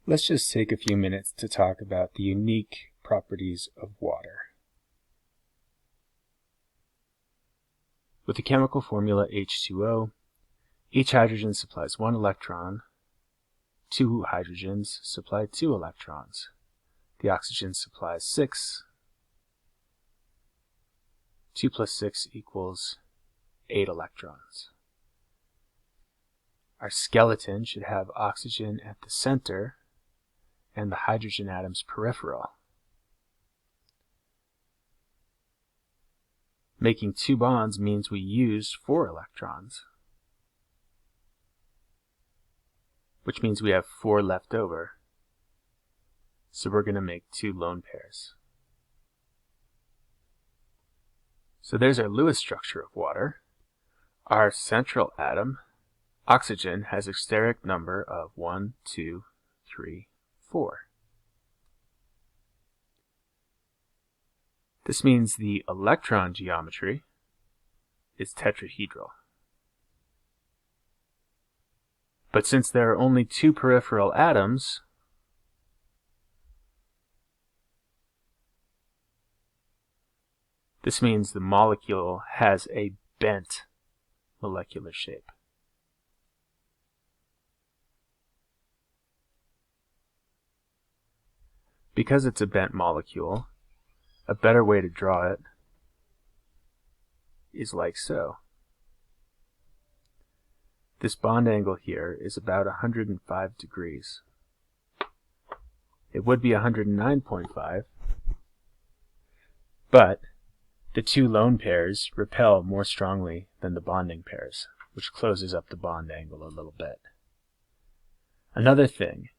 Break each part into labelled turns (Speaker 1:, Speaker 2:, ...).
Speaker 1: Let's just take a few minutes to talk about the unique properties of water. With the chemical formula H2O, each hydrogen supplies 1 electron, 2 hydrogens supply 2 electrons. The oxygen supplies 6. 2 plus 6 equals 8 electrons. Our skeleton should have oxygen at the center and the hydrogen atoms peripheral. Making 2 bonds means we used 4 electrons, which means we have 4 left over. So we're going to make 2 lone pairs. So there's our Lewis structure of water. Our central atom, oxygen, has a steric number of 1, 2, 3, 4. This means the electron geometry is tetrahedral. But since there are only 2 peripheral atoms, this means the molecule has a bent molecular shape. Because it's a bent molecule, a better way to draw it is like so. This bond angle here is about 105 degrees. It would be 109.5, but the 2 lone pairs repel more strongly than the bonding pairs, which closes up the bond angle a little bit. Another thing,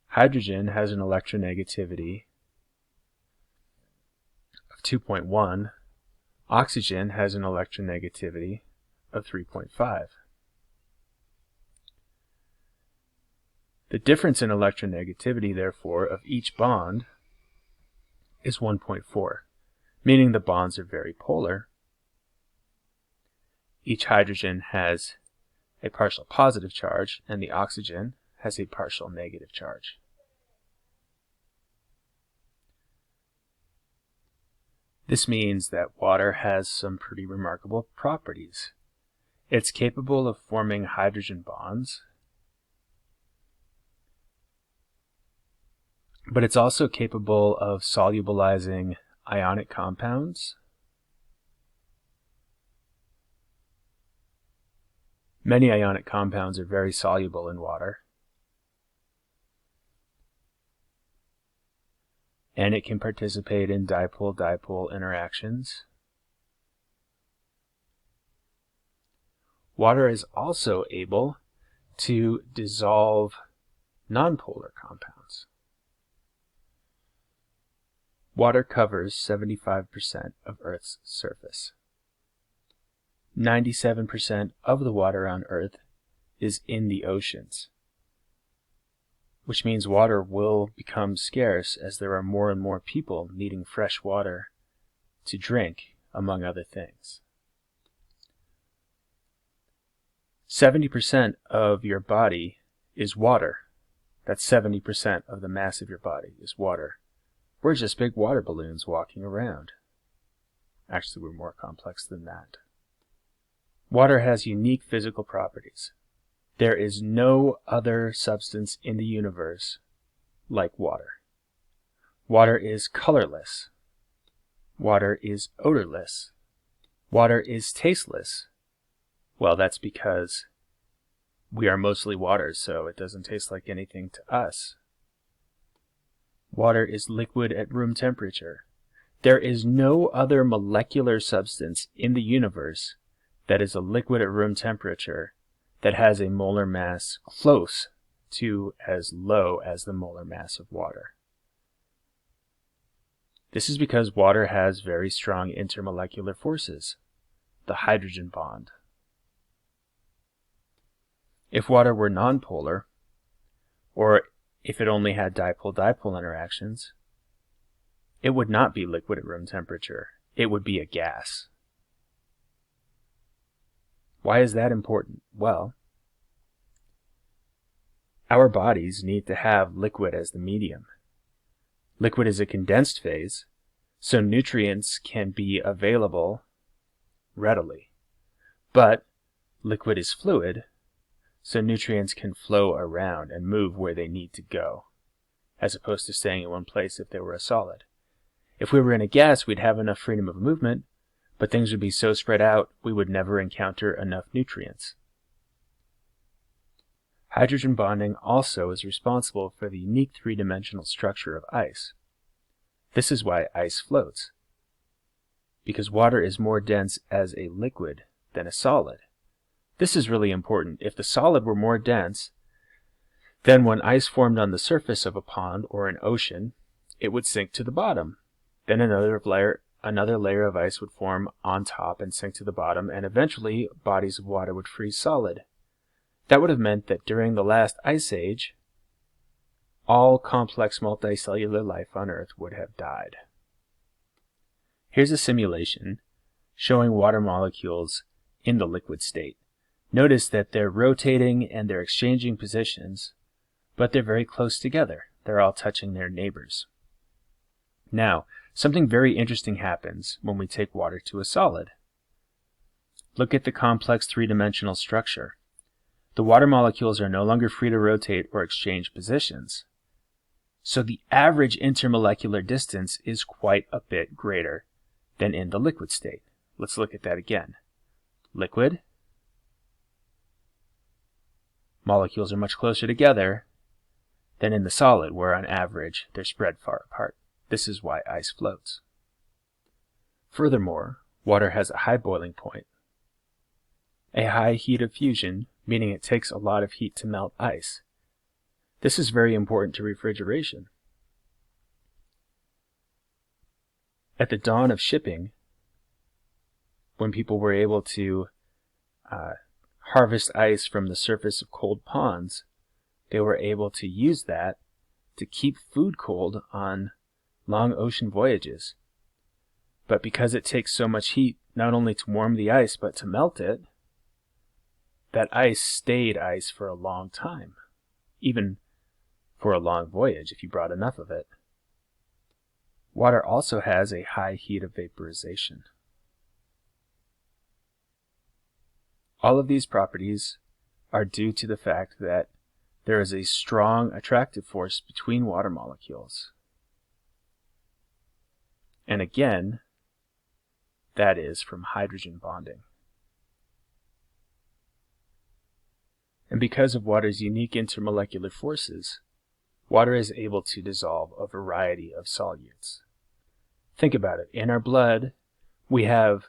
Speaker 1: hydrogen has an electronegativity of 2.1. Oxygen has an electronegativity of 3.5. The difference in electronegativity, therefore, of each bond is 1.4, meaning the bonds are very polar. Each hydrogen has a partial positive charge, and the oxygen has a partial negative charge. This means that water has some pretty remarkable properties. It's capable of forming hydrogen bonds, but it's also capable of solubilizing ionic compounds. Many ionic compounds are very soluble in water, and it can participate in dipole-dipole interactions. Water is also able to dissolve nonpolar compounds. Water covers 75% of Earth's surface. 97% of the water on Earth is in the oceans, which means water will become scarce as there are more and more people needing fresh water to drink, among other things. 70% of your body is water. That's 70% of the mass of your body is water. We're just big water balloons walking around. Actually, we're more complex than that. Water has unique physical properties. There is no other substance in the universe like water. Water is colorless. Water is odorless. Water is tasteless. Well, that's because we are mostly water, so it doesn't taste like anything to us. Water is liquid at room temperature. There is no other molecular substance in the universe that is a liquid at room temperature that has a molar mass close to as low as the molar mass of water. This is because water has very strong intermolecular forces, the hydrogen bond. If water were nonpolar, or if it only had dipole-dipole interactions, it would not be liquid at room temperature. It would be a gas. Why is that important? Well, Our bodies need to have liquid as the medium. Liquid is a condensed phase, so nutrients can be available readily. But liquid is fluid, so nutrients can flow around and move where they need to go, as opposed to staying in one place if they were a solid. If we were in a gas, we'd have enough freedom of movement, but things would be so spread out we would never encounter enough nutrients. Hydrogen bonding also is responsible for the unique three-dimensional structure of ice. This is why ice floats, because water is more dense as a liquid than a solid. This is really important. If the solid were more dense, then when ice formed on the surface of a pond or an ocean, it would sink to the bottom. Then another layer of ice would form on top and sink to the bottom, and eventually bodies of water would freeze solid. That would have meant that during the last ice age, all complex multicellular life on Earth would have died. Here's a simulation showing water molecules in the liquid state. Notice that they're rotating and they're exchanging positions, but they're very close together. They're all touching their neighbors. Now, something very interesting happens when we take water to a solid. Look at the complex three-dimensional structure. The water molecules are no longer free to rotate or exchange positions. So the average intermolecular distance is quite a bit greater than in the liquid state. Let's look at that again. Liquid. Molecules are much closer together than in the solid, where on average they're spread far apart. This is why ice floats. Furthermore, water has a high boiling point, a high heat of fusion, meaning it takes a lot of heat to melt ice. This is very important to refrigeration. At the dawn of shipping, when people were able to harvest ice from the surface of cold ponds, they were able to use that to keep food cold on long ocean voyages. But because it takes so much heat not only to warm the ice but to melt it, that ice stayed ice for a long time, even for a long voyage if you brought enough of it. Water also has a high heat of vaporization. All of these properties are due to the fact that there is a strong attractive force between water molecules. And again, that is from hydrogen bonding. And because of water's unique intermolecular forces, water is able to dissolve a variety of solutes. Think about it. In our blood, we have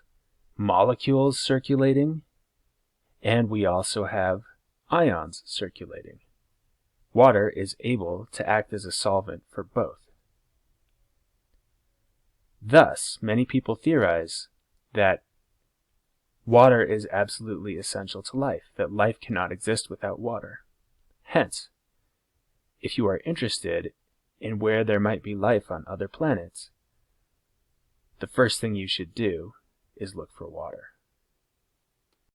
Speaker 1: molecules circulating, and we also have ions circulating. Water is able to act as a solvent for both. Thus, many people theorize that water is absolutely essential to life, that life cannot exist without water. Hence, if you are interested in where there might be life on other planets, the first thing you should do is look for water.